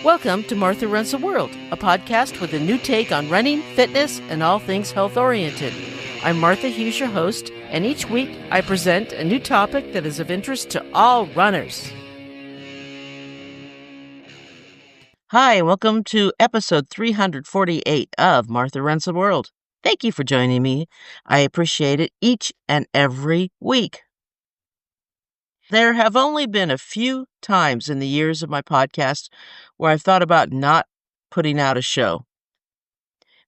Welcome to Martha Runs the World, a podcast with a new take on running, fitness, and all things health-oriented. I'm Martha Hughes, your host, and each week I present a new topic that is of interest to all runners. Hi, and welcome to episode 348 of Martha Runs the World. Thank you for joining me. I appreciate it each and every week. There have only been a few times in the years of my podcast where I've thought about not putting out a show.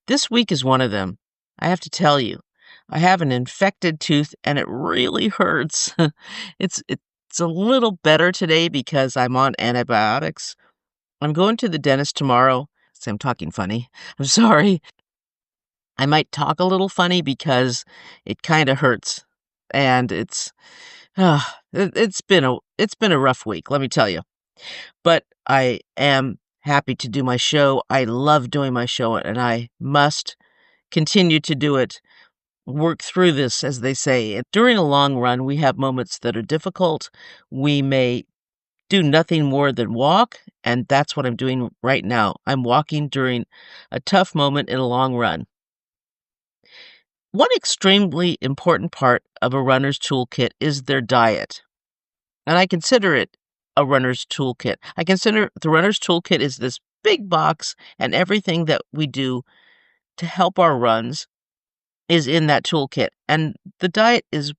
This week is one of them. I have to tell you, I have an infected tooth and it really hurts. It's a little better today because I'm on antibiotics. I'm going to the dentist tomorrow. So I'm talking funny. I'm sorry. I might talk a little funny because it kind of hurts. And it's been a rough week, let me tell you. But I am happy to do my show. I love doing my show, and I must continue to do it. Work through this, as they say. During a long run, we have moments that are difficult. We may do nothing more than walk, and that's what I'm doing right now. I'm walking during a tough moment in a long run. One extremely important part of a runner's toolkit is their diet, and I consider it a runner's toolkit. I consider the runner's toolkit is this big box, and everything that we do to help our runs is in that toolkit, and the diet is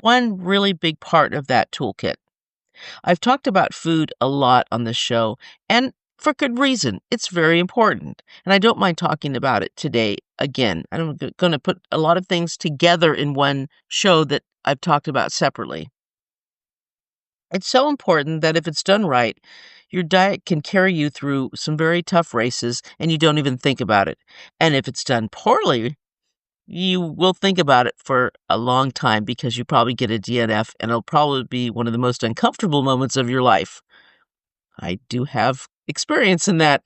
one really big part of that toolkit. I've talked about food a lot on this show, and for good reason. It's very important, and I don't mind talking about it today again. I'm going to put a lot of things together in one show that I've talked about separately. It's so important that if it's done right, your diet can carry you through some very tough races, and you don't even think about it. And if it's done poorly, you will think about it for a long time because you probably get a DNF, and it'll probably be one of the most uncomfortable moments of your life. I do have experience in that,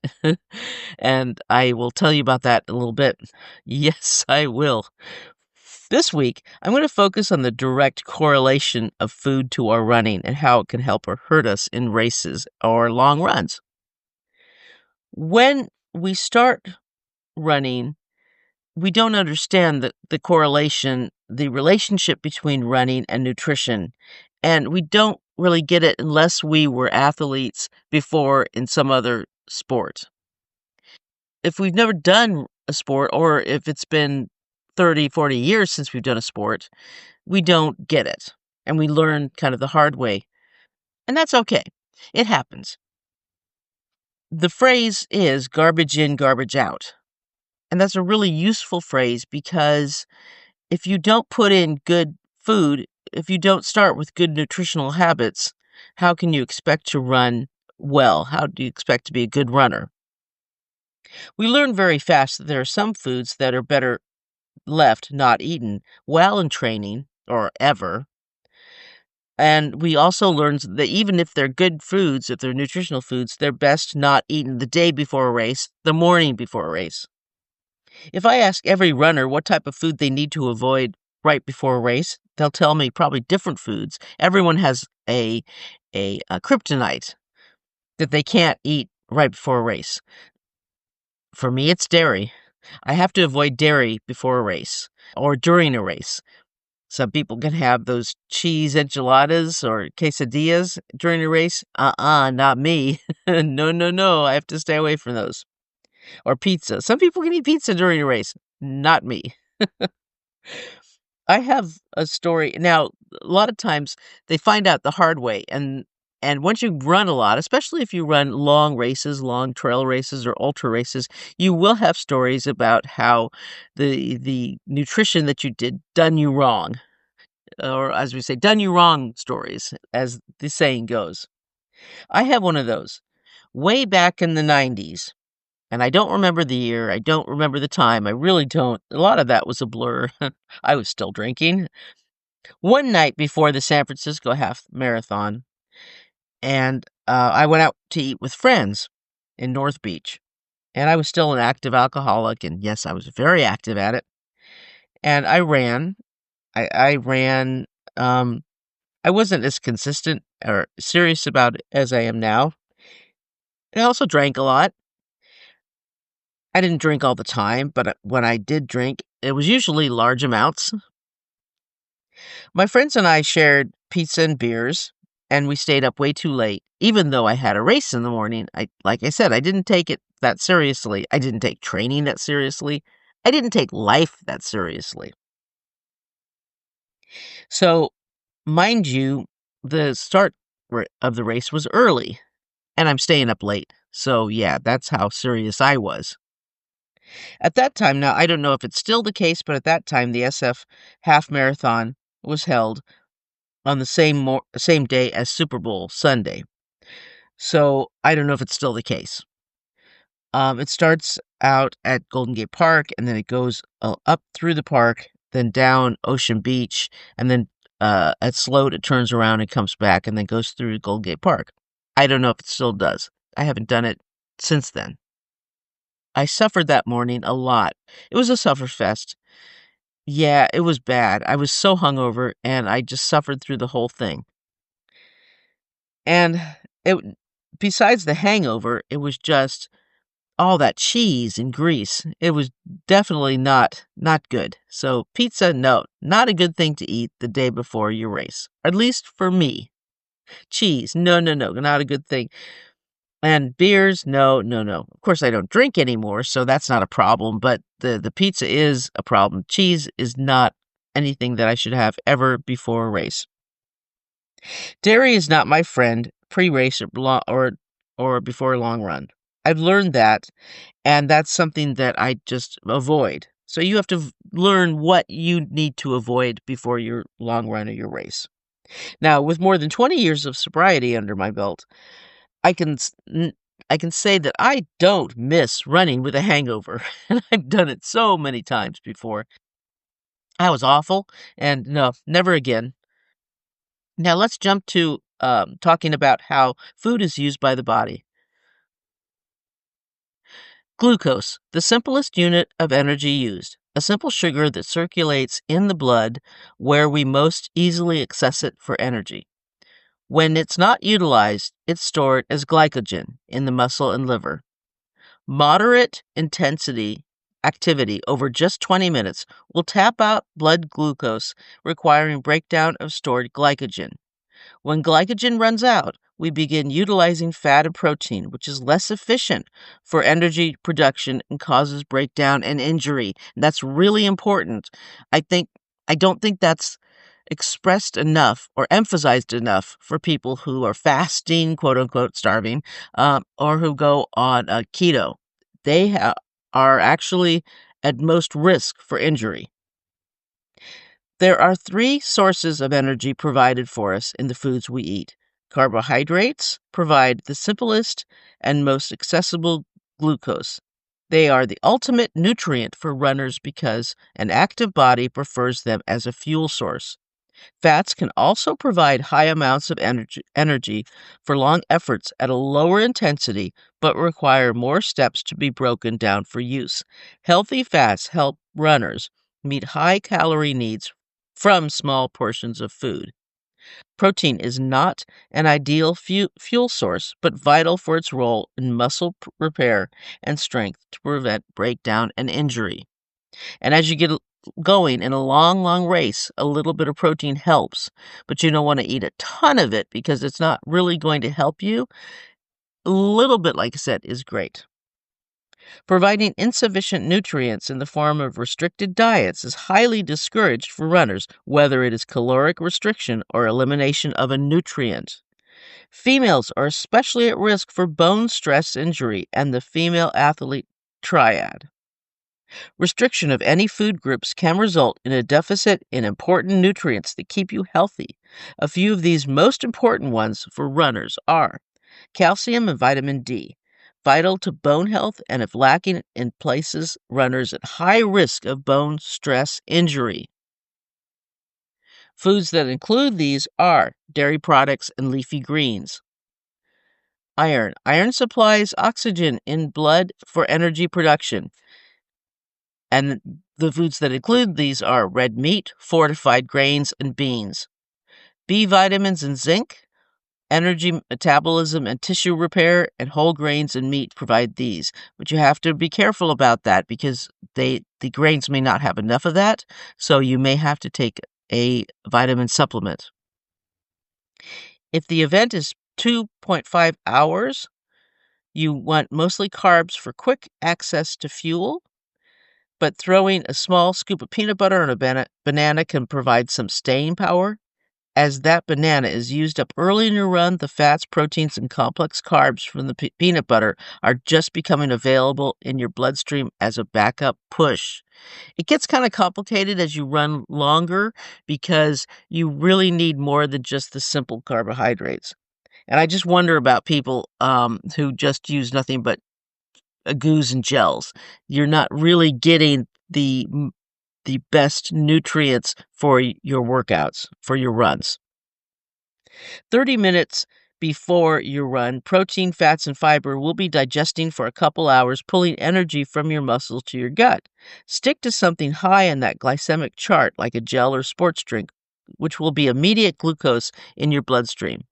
and I will tell you about that in a little bit. Yes, I will. This week, I'm going to focus on the direct correlation of food to our running and how it can help or hurt us in races or long runs. When we start running, we don't understand the correlation, the relationship between running and nutrition. And we don't really get it unless we were athletes before in some other sport. If we've never done a sport, or if it's been 30, 40 years since we've done a sport, we don't get it. And we learn kind of the hard way. And that's okay. It happens. The phrase is garbage in, garbage out. And that's a really useful phrase because if you don't put in good food, if you don't start with good nutritional habits, how can you expect to run well? How do you expect to be a good runner? We learn very fast that there are some foods that are better left not eaten while in training or ever. And we also learn that even if they're good foods, if they're nutritional foods, they're best not eaten the day before a race, the morning before a race. If I ask every runner what type of food they need to avoid right before a race, they'll tell me probably different foods. Everyone has a kryptonite that they can't eat right before a race. For me, it's dairy. I have to avoid dairy before a race or during a race. Some people can have those cheese enchiladas or quesadillas during a race. Not me. No. I have to stay away from those. Or pizza. Some people can eat pizza during a race. Not me. I have a story. Now, a lot of times they find out the hard way. And once you run a lot, especially if you run long races, long trail races or ultra races, you will have stories about how the nutrition that you did done you wrong. Or as we say, done you wrong stories, as the saying goes. I have one of those. Way back in the 90s, and I don't remember the year, I don't remember the time, I really don't. A lot of that was a blur. I was still drinking. One night before the San Francisco Half Marathon, and I went out to eat with friends in North Beach. And I was still an active alcoholic, and yes, I was very active at it. And I ran. I ran. I wasn't as consistent or serious about it as I am now. I also drank a lot. I didn't drink all the time, but when I did drink, it was usually large amounts. My friends and I shared pizza and beers, and we stayed up way too late, even though I had a race in the morning. Like I said, I didn't take it that seriously. I didn't take training that seriously. I didn't take life that seriously. So, mind you, the start of the race was early, and I'm staying up late. So, yeah, that's how serious I was. At that time, now I don't know if it's still the case, but at that time, the SF half marathon was held on the same day as Super Bowl Sunday. So I don't know if it's still the case. It starts out at Golden Gate Park, and then it goes up through the park, then down Ocean Beach, and then at Sloat it turns around and comes back, and then goes through Golden Gate Park. I don't know if it still does. I haven't done it since then. I suffered that morning a lot. It was a sufferfest. Yeah, it was bad. I was so hungover, and I just suffered through the whole thing. And it besides the hangover, it was just all that cheese and grease. It was definitely not good. So pizza, no, not a good thing to eat the day before your race. At least for me. Cheese, no, no, no, not a good thing. And beers, no, no, no. Of course, I don't drink anymore, so that's not a problem, but the pizza is a problem. Cheese is not anything that I should have ever before a race. Dairy is not my friend pre-race or before a long run. I've learned that, and that's something that I just avoid. So you have to learn what you need to avoid before your long run or your race. Now, with more than 20 years of sobriety under my belt, I can I can say that I don't miss running with a hangover, and I've done it so many times before. I was awful, and no, never again. Now let's jump to talking about how food is used by the body. Glucose, the simplest unit of energy used, a simple sugar that circulates in the blood where we most easily access it for energy. When it's not utilized, it's stored as glycogen in the muscle and liver. Moderate intensity activity over just 20 minutes will tap out blood glucose, requiring breakdown of stored glycogen. When glycogen runs out, we begin utilizing fat and protein, which is less efficient for energy production and causes breakdown and injury. And that's really important. I don't think that's expressed enough or emphasized enough for people who are fasting, quote unquote, starving, or who go on keto. They are actually at most risk for injury. There are three sources of energy provided for us in the foods we eat. Carbohydrates provide the simplest and most accessible glucose. They are the ultimate nutrient for runners because an active body prefers them as a fuel source. Fats can also provide high amounts of energy for long efforts at a lower intensity, but require more steps to be broken down for use. Healthy fats help runners meet high calorie needs from small portions of food. Protein is not an ideal fuel source, but vital for its role in muscle repair and strength to prevent breakdown and injury. And as you get going in a long, long race, a little bit of protein helps, but you don't want to eat a ton of it because it's not really going to help you. A little bit, like I said, is great. Providing insufficient nutrients in the form of restricted diets is highly discouraged for runners, whether it is caloric restriction or elimination of a nutrient. Females are especially at risk for bone stress injury and the female athlete triad. Restriction of any food groups can result in a deficit in important nutrients that keep you healthy. A few of these most important ones for runners are calcium and vitamin D, vital to bone health and if lacking in places runners at high risk of bone stress injury. Foods that include these are dairy products and leafy greens. Iron. Iron supplies oxygen in blood for energy production. And the foods that include these are red meat, fortified grains, and beans. B vitamins and zinc Energy, metabolism, and tissue repair, and whole grains and meat provide these. But you have to be careful about that because the grains may not have enough of that, so you may have to take a vitamin supplement. If the event is 2.5 hours, you want mostly carbs for quick access to fuel, but throwing a small scoop of peanut butter on a banana can provide some staying power. As that banana is used up early in your run, the fats, proteins, and complex carbs from the peanut butter are just becoming available in your bloodstream as a backup push. It gets kind of complicated as you run longer because you really need more than just the simple carbohydrates. And I just wonder about people who just use nothing but goos and gels. You're not really getting the best nutrients for your workouts, for your runs. 30 minutes before your run, protein, fats, and fiber will be digesting for a couple hours, pulling energy from your muscles to your gut. Stick to something high in that glycemic chart, like a gel or sports drink, which will be immediate glucose in your bloodstream.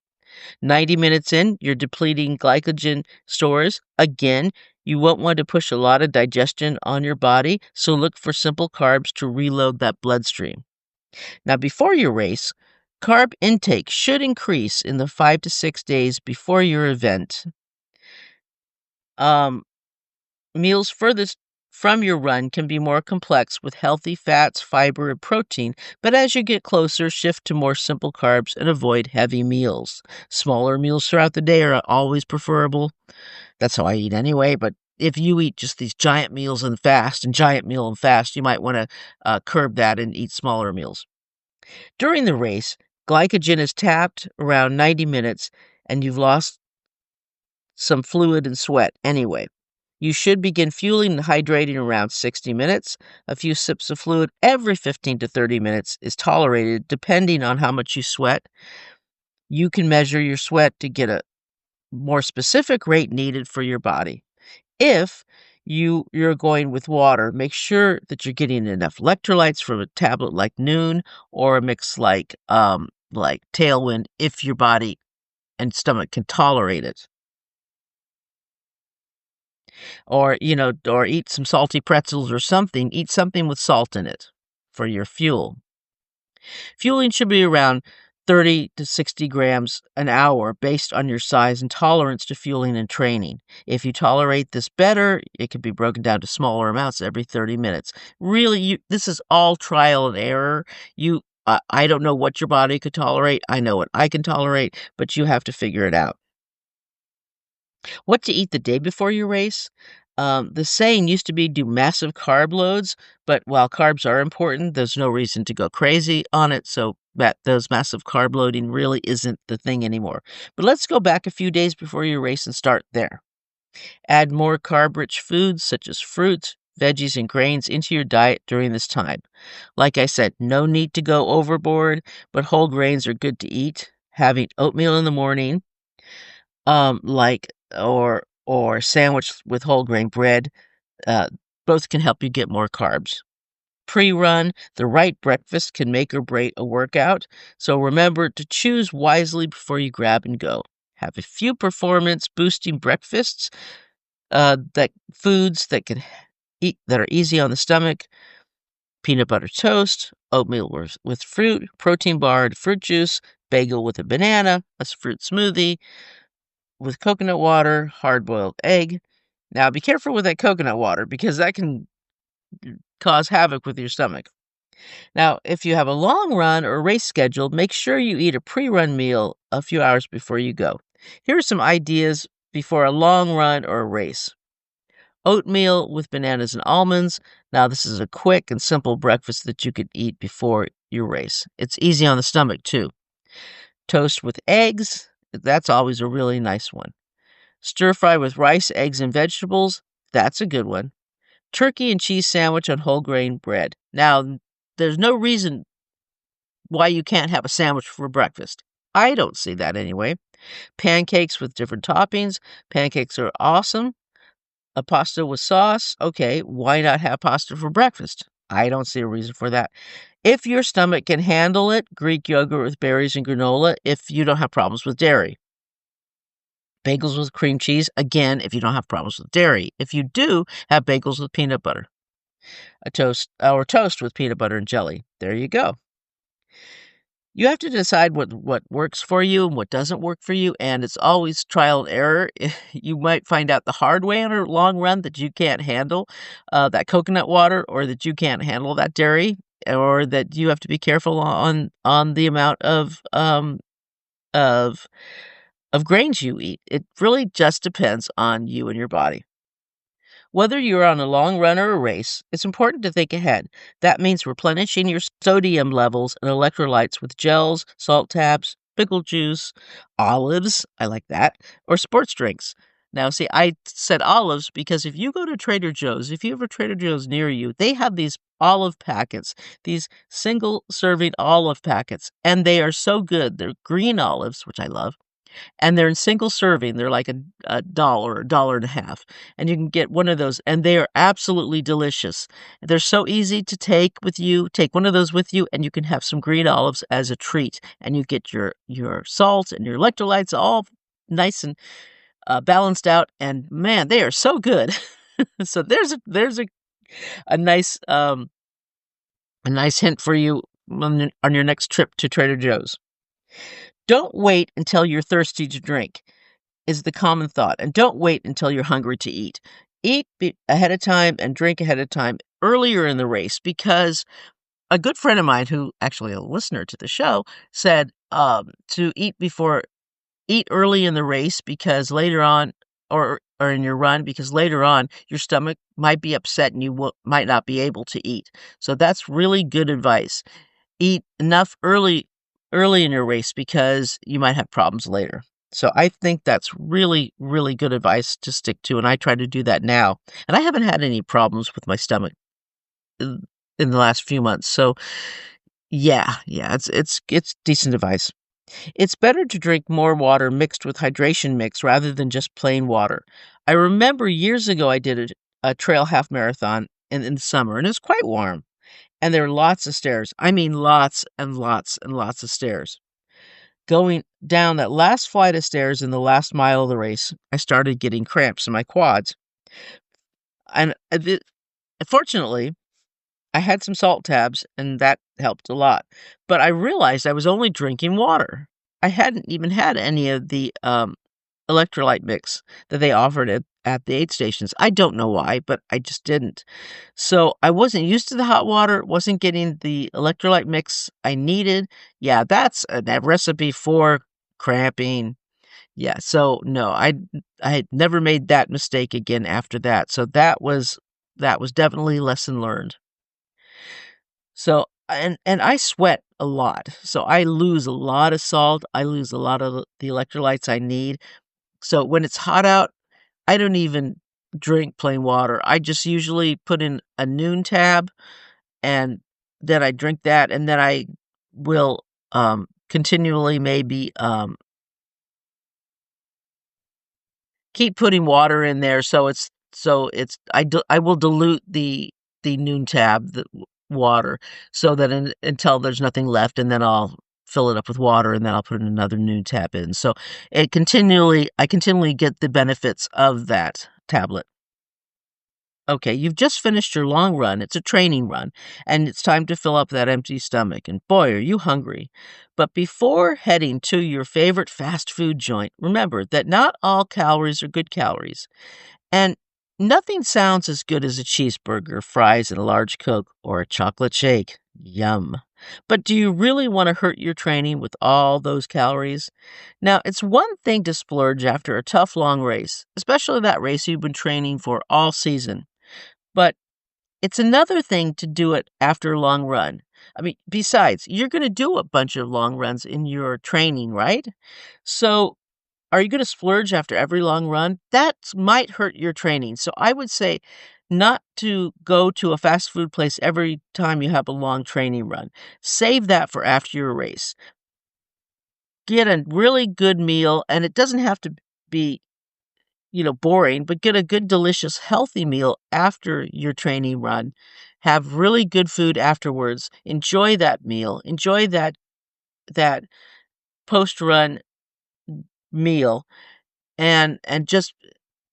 90 minutes in, you're depleting glycogen stores. Again, you won't want to push a lot of digestion on your body, so look for simple carbs to reload that bloodstream. Now, before your race, carb intake should increase in the 5 to 6 days before your event. Meals furthest from your run can be more complex with healthy fats, fiber, and protein, but as you get closer, shift to more simple carbs and avoid heavy meals. Smaller meals throughout the day are always preferable. That's how I eat anyway, but if you eat just these giant meals and fast and giant meal and fast, you might want to curb that and eat smaller meals. During the race, glycogen is tapped around 90 minutes and you've lost some fluid and sweat anyway. You should begin fueling and hydrating around 60 minutes. A few sips of fluid every 15 to 30 minutes is tolerated depending on how much you sweat. You can measure your sweat to get a more specific rate needed for your body. If you're going with water, make sure that you're getting enough electrolytes from a tablet like Noon or a mix like Tailwind if your body and stomach can tolerate it. Or, or eat some salty pretzels or something. Eat something with salt in it for your fuel. Fueling should be around 30 to 60 grams an hour based on your size and tolerance to fueling and training. If you tolerate this better, it can be broken down to smaller amounts every 30 minutes. Really, this is all trial and error. I don't know what your body could tolerate. I know what I can tolerate, but you have to figure it out. What to eat the day before your race? The saying used to be do massive carb loads, but while carbs are important, there's no reason to go crazy on it. So that those massive carb loading really isn't the thing anymore. But let's go back a few days before your race and start there. Add more carb-rich foods such as fruits, veggies, and grains into your diet during this time. Like I said, no need to go overboard, but whole grains are good to eat. Having oatmeal in the morning, or sandwich with whole grain bread, both can help you get more carbs. Pre-run, the right breakfast can make or break a workout, so remember to choose wisely before you grab and go. Have a few performance-boosting breakfasts, foods that can eat that are easy on the stomach: peanut butter toast, oatmeal with fruit, protein bar and fruit juice, bagel with a banana, a fruit smoothie with coconut water, hard-boiled egg. Now, be careful with that coconut water because that can cause havoc with your stomach. Now, if you have a long run or race scheduled, make sure you eat a pre-run meal a few hours before you go. Here are some ideas before a long run or a race. Oatmeal with bananas and almonds. Now, this is a quick and simple breakfast that you could eat before your race. It's easy on the stomach, too. Toast with eggs. That's always a really nice one. Stir fry with rice, eggs, and vegetables. That's a good one. Turkey and cheese sandwich on whole grain bread. Now, there's no reason why you can't have a sandwich for breakfast. I don't see that anyway. Pancakes with different toppings. Pancakes are awesome. A pasta with sauce. Okay, why not have pasta for breakfast? I don't see a reason for that. If your stomach can handle it, Greek yogurt with berries and granola if you don't have problems with dairy. Bagels with cream cheese, again, if you don't have problems with dairy. If you do, have bagels with peanut butter. A toast or toast with peanut butter and jelly. There you go. You have to decide what works for you and what doesn't work for you, and it's always trial and error. You might find out the hard way on a long run that you can't handle that coconut water, or that you can't handle that dairy, or that you have to be careful on the amount of of grains you eat. It really just depends on you and your body. Whether you're on a long run or a race, it's important to think ahead. That means replenishing your sodium levels and electrolytes with gels, salt tabs, pickle juice, olives, I like that, or sports drinks. Now, see, I said olives because if you go to Trader Joe's, if you have a Trader Joe's near you, they have these olive packets, these single serving olive packets, and they are so good. They're green olives, which I love, and they're in single serving. They're like a dollar, a dollar and a half, and you can get one of those, and they are absolutely delicious. They're so easy to take with you. Take one of those with you, and you can have some green olives as a treat, and you get your salt and your electrolytes all nice and balanced out. And man, they are so good. So a nice a nice hint for you on your next trip to Trader Joe's. Don't wait until you're thirsty to drink, is the common thought. And don't wait until you're hungry to eat. Eat ahead of time and drink ahead of time earlier in the race, because a good friend of mine, who actually a listener to the show, said to eat early in the race, because later on, or in your run, because later on your stomach might be upset and you might not be able to eat. So that's really good advice. Eat enough early in your race, because you might have problems later. So I think that's really, really good advice to stick to, and I try to do that now. And I haven't had any problems with my stomach in the last few months. So yeah, it's decent advice. It's better to drink more water mixed with hydration mix rather than just plain water. I remember years ago I did a trail half marathon in the summer, and it was quite warm. And there were lots of stairs. I mean, lots and lots and lots of stairs. Going down that last flight of stairs in the last mile of the race, I started getting cramps in my quads. And fortunately, I had some salt tabs, and that helped a lot. But I realized I was only drinking water. I hadn't even had any of the electrolyte mix that they offered at the aid stations. I don't know why, but I just didn't. So I wasn't used to the hot water, wasn't getting the electrolyte mix I needed. Yeah, that's a recipe for cramping. Yeah, so no, I had never made that mistake again after that. So that was definitely lesson learned. So and I sweat a lot. So I lose a lot of salt. I lose a lot of the electrolytes I need. So when it's hot out, I don't even drink plain water. I just usually put in a Nuun tab, and then I drink that, and then I will continually maybe keep putting water in there, so it's I will dilute the Nuun tab, the water, so that until there's nothing left, and then I'll fill it up with water, and then I'll put another Nuun tab in. So I continually get the benefits of that tablet. Okay, you've just finished your long run. It's a training run, and it's time to fill up that empty stomach. And boy, are you hungry. But before heading to your favorite fast food joint, remember that not all calories are good calories. And nothing sounds as good as a cheeseburger, fries, and a large Coke, or a chocolate shake. Yum. But do you really want to hurt your training with all those calories? Now, it's one thing to splurge after a tough long race, especially that race you've been training for all season. But it's another thing to do it after a long run. I mean, besides, you're going to do a bunch of long runs in your training, right? So, are you going to splurge after every long run? That might hurt your training. So, I would say not to go to a fast food place every time you have a long training run. Save that for after your race. Get a really good meal, and it doesn't have to be boring, but get a good, delicious, healthy meal after your training run. Have really good food afterwards. Enjoy that meal. Enjoy that post-run meal, and just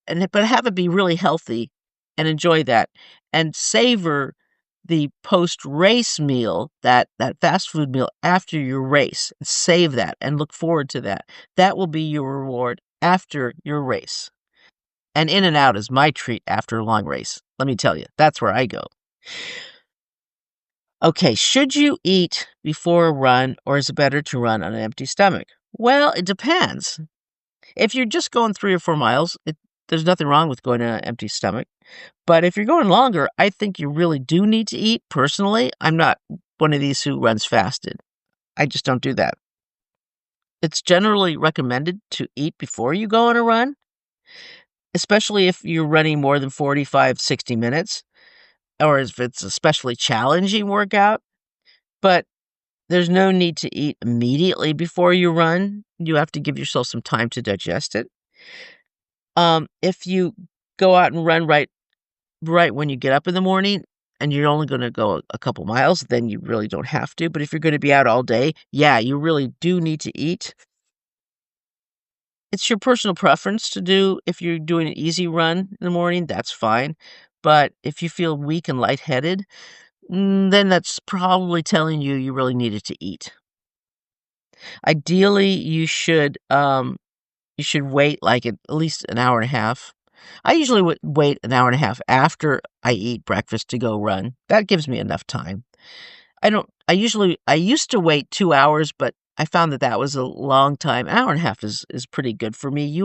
but have it be really healthy and enjoy that and savor the post-race meal, that fast food meal after your race. Save that and look forward to that. That will be your reward after your race. And In-N-Out is my treat after a long race. Let me tell you, that's where I go. Okay, should you eat before a run, or is it better to run on an empty stomach? Well, it depends. If you're just going 3 or 4 miles, there's nothing wrong with going on an empty stomach. But if you're going longer, I think you really do need to eat. Personally, I'm not one of these who runs fasted. I just don't do that. It's generally recommended to eat before you go on a run, especially if you're running more than 45, 60 minutes, or if it's a especially challenging workout. But there's no need to eat immediately before you run. You have to give yourself some time to digest it. If you go out and run right when you get up in the morning and you're only going to go a couple miles, then you really don't have to. But if you're going to be out all day, yeah, you really do need to eat. It's your personal preference to do. If you're doing an easy run in the morning, that's fine. But if you feel weak and lightheaded, then that's probably telling you really needed to eat. Ideally, you should wait like at least an hour and a half. I usually would wait an hour and a half after I eat breakfast to go run. That gives me enough time. I used to wait 2 hours, but I found that was a long time. An hour and a half is pretty good for me.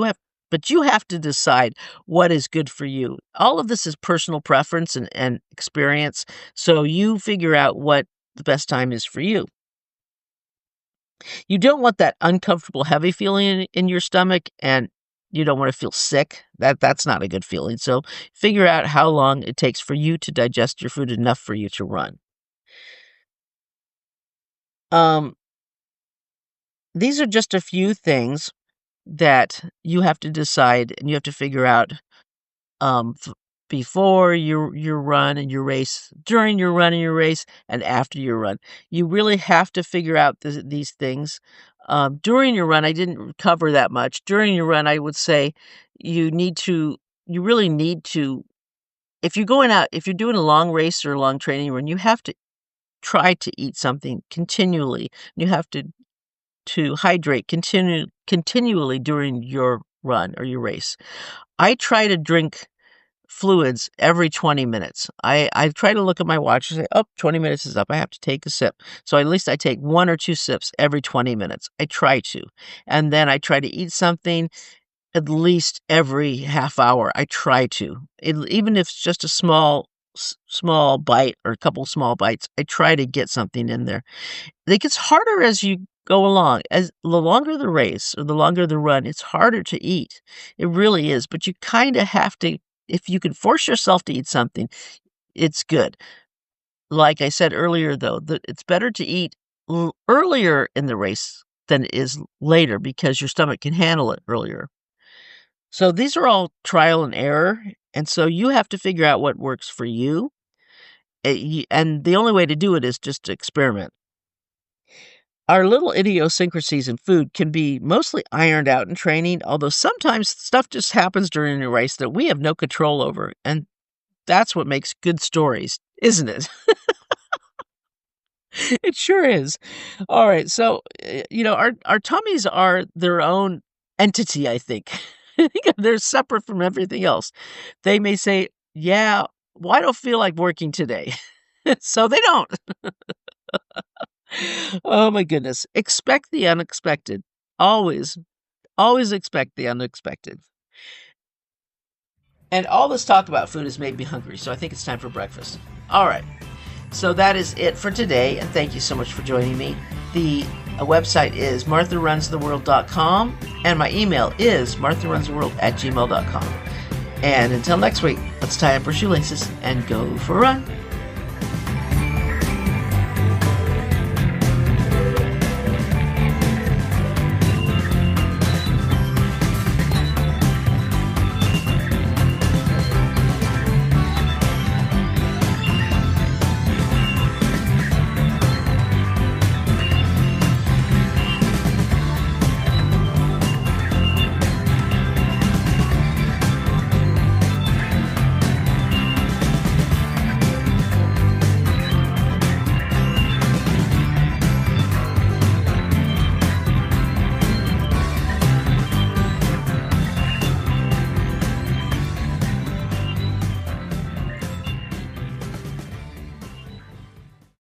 But you have to decide what is good for you. All of this is personal preference and experience, so you figure out what the best time is for you. You don't want that uncomfortable, heavy feeling in your stomach, and you don't want to feel sick. That's not a good feeling. So figure out how long it takes for you to digest your food enough for you to run. These are just a few things that you have to decide, and you have to figure out before your run and your race, during your run and your race, and after your run. You really have to figure out these things. During your run, I didn't cover that much. During your run, I would say you really need to, if you're doing a long race or a long training run, you have to try to eat something continually. You have to hydrate continually during your run or your race. I try to drink fluids every 20 minutes. I try to look at my watch and say, 20 minutes is up. I have to take a sip. So at least I take 1 or 2 sips every 20 minutes. I try to. And then I try to eat something at least every half hour. I try to. Even if it's just a small bite or a couple small bites, I try to get something in there. It gets harder as you go along. As the longer the race or the longer the run, it's harder to eat. It really is. But you kind of have to. If you can force yourself to eat something, it's good. Like I said earlier, though, that it's better to eat earlier in the race than it is later, because your stomach can handle it earlier. So these are all trial and error, and so you have to figure out what works for you. And the only way to do it is just to experiment. Our little idiosyncrasies in food can be mostly ironed out in training, although sometimes stuff just happens during a race that we have no control over, and that's what makes good stories, isn't it? It sure is. All right, so, our tummies are their own entity, I think. They're separate from everything else. They may say, "Yeah, well, I don't feel like working today." So they don't. Oh my goodness. Expect the unexpected. Always, always expect the unexpected. And all this talk about food has made me hungry, so I think it's time for breakfast. All right. So that is it for today, and thank you so much for joining me. The website is martharunstheworld.com, and my email is martharunstheworld@gmail.com. And until next week, let's tie up our shoelaces and go for a run.